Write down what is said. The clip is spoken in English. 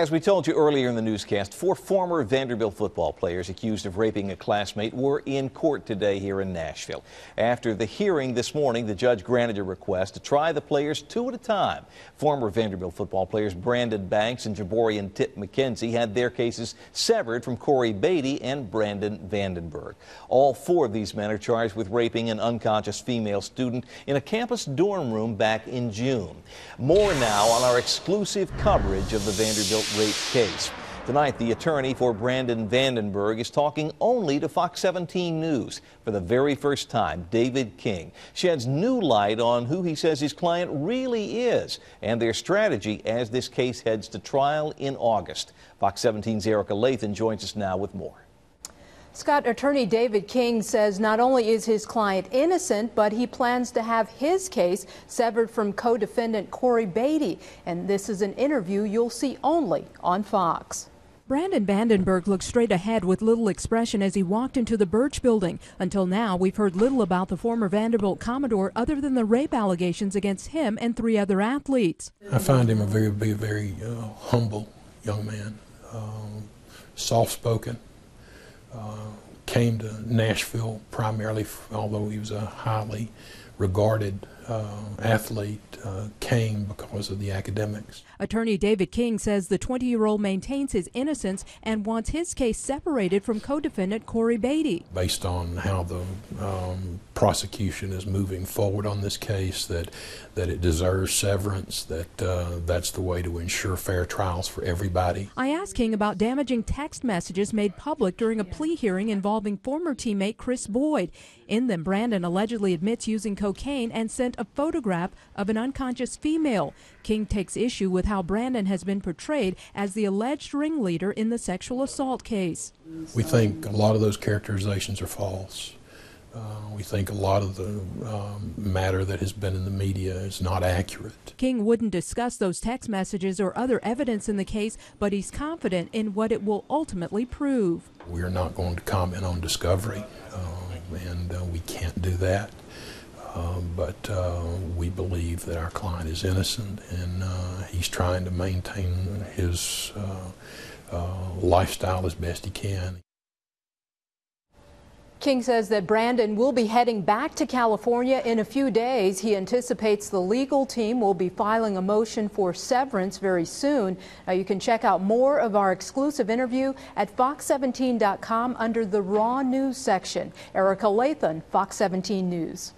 As we told you earlier in the newscast, 4 former Vanderbilt football players accused of raping a classmate were in court today here in Nashville. After the hearing this morning, the judge granted a request to try the players 2 at a time. Former Vanderbilt football players Brandon Banks and Jaborian Tip McKenzie had their cases severed from Corey Beatty and Brandon Vandenburg. All 4 of these men are charged with raping an unconscious female student in a campus dorm room back in June. More now on our exclusive coverage of the Vanderbilt rape case. Tonight, the attorney for Brandon Vandenburg is talking only to Fox 17 News. For the very first time, David King sheds new light on who he says his client really is and their strategy as this case heads to trial in August. Fox 17's Erica Lathan joins us now with more. Scott, attorney David King says not only is his client innocent, but he plans to have his case severed from co-defendant Corey Beatty. And this is an interview you'll see only on Fox. Brandon Vandenburg looked straight ahead with little expression as he walked into the Birch building. Until now, we've heard little about the former Vanderbilt Commodore other than the rape allegations against him and 3 other athletes. I find him a very humble young man, soft-spoken. Came to Nashville primarily, although he was a highly regarded athlete, came because of the academics. Attorney David King says the 20-year-old maintains his innocence and wants his case separated from co-defendant Corey Beatty. Based on how the prosecution is moving forward on this case, that it deserves severance, that's the way to ensure fair trials for everybody. I asked King about damaging text messages made public during a plea hearing involving former teammate Chris Boyd. In them, Brandon allegedly admits using cocaine and sent a photograph of an unconscious female. King takes issue with how Brandon has been portrayed as the alleged ringleader in the sexual assault case. We think a lot of those characterizations are false. We think a lot of the matter that has been in the media is not accurate. King wouldn't discuss those text messages or other evidence in the case, but he's confident in what it will ultimately prove. We're not going to comment on discovery, and we can't do that. But we believe that our client is innocent, and he's trying to maintain his lifestyle as best he can. King says that Brandon will be heading back to California in a few days. He anticipates the legal team will be filing a motion for severance very soon. Now, you can check out more of our exclusive interview at fox17.com under the Raw News section. Erica Lathan, Fox 17 News.